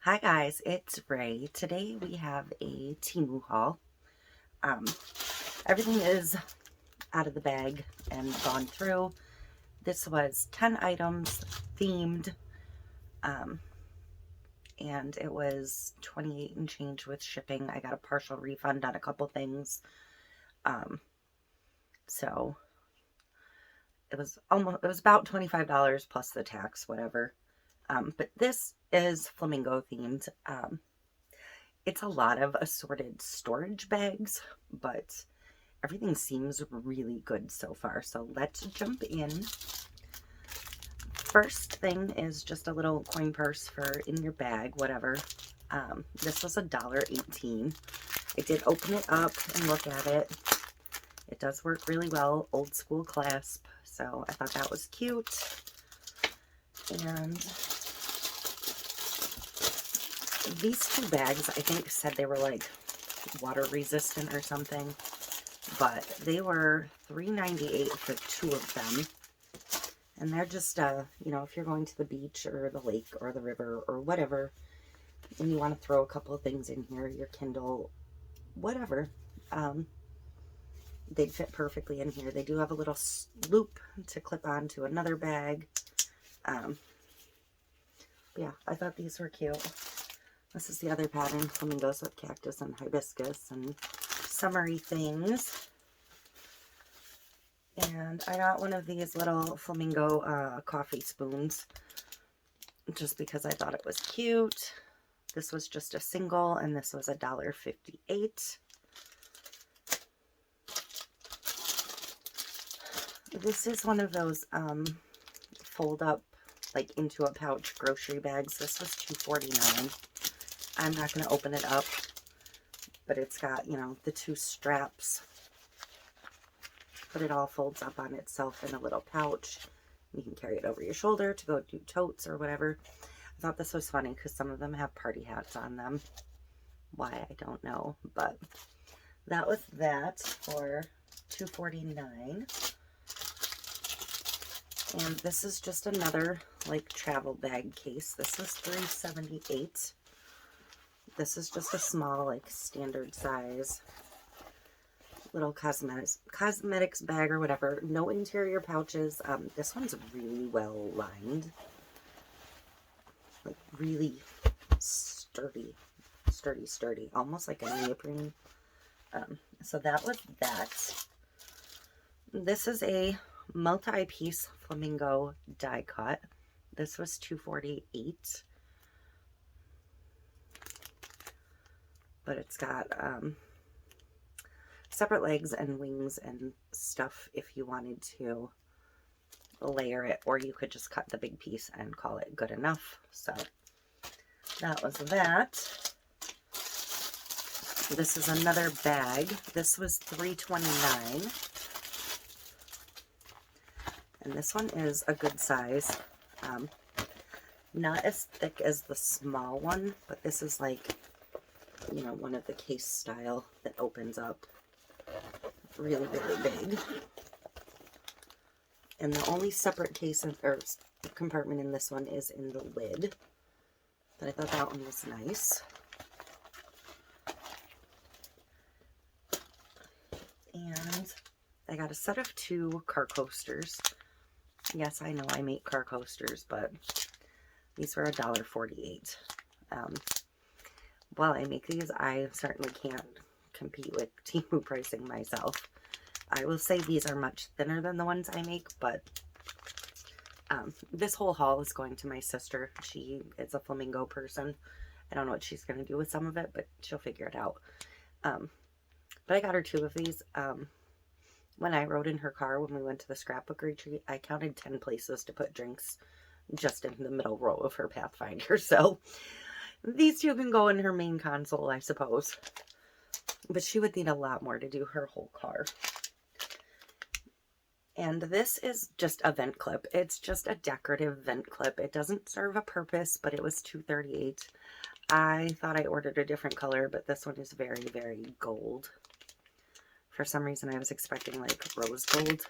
Hi guys, it's Ray. Today we have a TEMU haul. Um, Everything is out of the bag and gone through. This was 10 items themed, um, and it was 28 and change with shipping. I got a partial refund on a couple things. Um, so it was about $25 plus the tax, whatever. But this is flamingo themed. It's a lot of assorted storage bags, but everything seems really good so far. So let's jump in. First thing is just a little coin purse for in your bag, whatever. This was $1.18. I did open it up and look at it. It does work really well, old school clasp. So I thought that was cute. And these two bags, I think, said they were like water resistant or something, but they were $3.98 for two of them. And they're just, you know, if you're going to the beach or the lake or the river or whatever, and you want to throw a couple of things in here, your Kindle, whatever, they'd fit perfectly in here. They do have a little loop to clip onto another bag. Yeah, I thought these were cute. This is the other pattern, flamingos with cactus and hibiscus and summery things. And I got one of these little flamingo coffee spoons just because I thought it was cute. This was just a single, and this was $1.58. This is one of those fold up like into a pouch grocery bags. This was $2.49. I'm not going to open it up, but it's got, you know, the two straps, but it all folds up on itself in a little pouch. You can carry it over your shoulder to go do totes or whatever. I thought this was funny because some of them have party hats on them. Why, I don't know, but that was that for $2.49. And this is just another like travel bag case. This was $3.78. This is just a small, like, standard size little cosmetics bag or whatever. No interior pouches. This one's really well lined. Like, really sturdy. Sturdy. Almost like a neoprene. So that was that. This is a multi-piece flamingo die cut. This was $2.48. But it's got separate legs and wings and stuff if you wanted to layer it, or you could just cut the big piece and call it good enough. So that was that. This is another bag. This was $3.29. And this one is a good size. Not as thick as the small one, but this is like, you know, one of the case style that opens up really, really big. And the only separate case or compartment in this one is in the lid. But I thought that one was nice. And I got a set of 2 car coasters. Yes, I know I make car coasters, but these were $1.48. While I make these, I certainly can't compete with TEMU pricing myself. I will say these are much thinner than the ones I make, but this whole haul is going to my sister. She is a flamingo person. I don't know what she's going to do with some of it, but she'll figure it out. But I got her 2 of these. When I rode in her car when we went to the scrapbook retreat, I counted 10 places to put drinks just in the middle row of her Pathfinder. So these 2 can go in her main console, I suppose. But she would need a lot more to do her whole car. And this is just a vent clip. It's just a decorative vent clip. It doesn't serve a purpose, but it was $2.38. I thought I ordered a different color, but this one is very, very gold. For some reason, I was expecting like rose gold.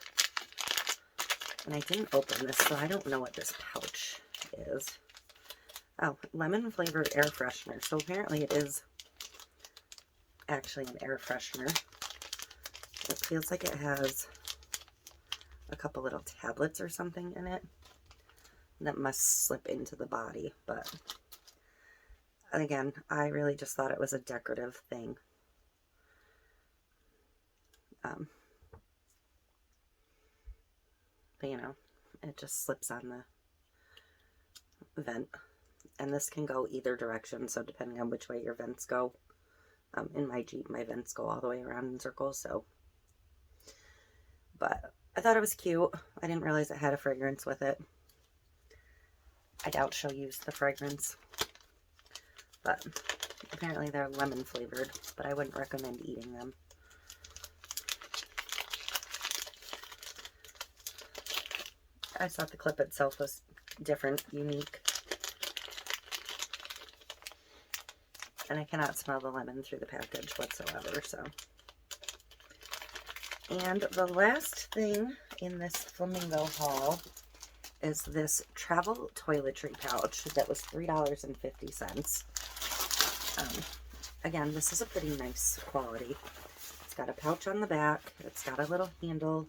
And I didn't open this, so I don't know what this pouch is. Oh, lemon flavored air freshener. So apparently it is actually an air freshener. It feels like it has a couple little tablets or something in it that must slip into the body. But again, I really just thought it was a decorative thing. But you know, it just slips on the vent. And this can go either direction, so depending on which way your vents go. In my Jeep, my vents go all the way around in circles, so. But I thought it was cute. I didn't realize it had a fragrance with it. I doubt she'll use the fragrance. But apparently they're lemon flavored, but I wouldn't recommend eating them. I thought the clip itself was different, unique. And I cannot smell the lemon through the package whatsoever, so. And the last thing in this Flamingo haul is this travel toiletry pouch that was $3.50. Again, this is a pretty nice quality. It's got a pouch on the back. It's got a little handle.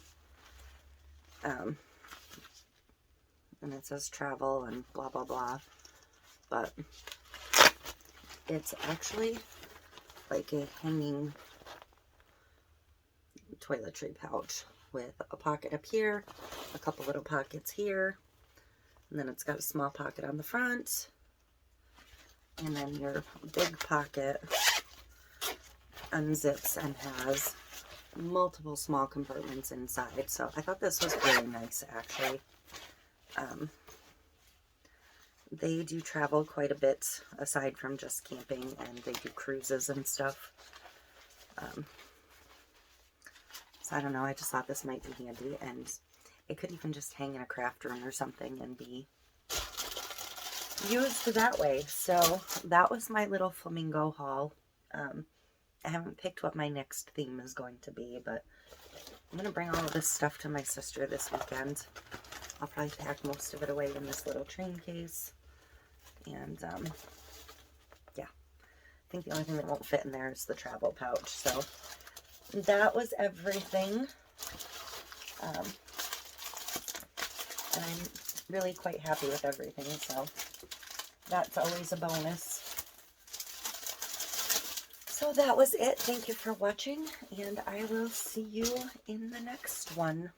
And it says travel and blah, blah, blah. But it's actually like a hanging toiletry pouch with a pocket up here, a couple little pockets here, and then it's got a small pocket on the front, and then your big pocket unzips and has multiple small compartments inside. So I thought this was really nice, actually. They do travel quite a bit aside from just camping, and they do cruises and stuff. So I don't know, I just thought this might be handy, and it could even just hang in a craft room or something and be used that way. So that was my little flamingo haul. I haven't picked what my next theme is going to be, but I'm going to bring all of this stuff to my sister this weekend. I'll probably pack most of it away in this little train case. And, yeah. I think the only thing that won't fit in there is the travel pouch. So, that was everything. And I'm really quite happy with everything. So, that's always a bonus. So, that was it. Thank you for watching. And I will see you in the next one.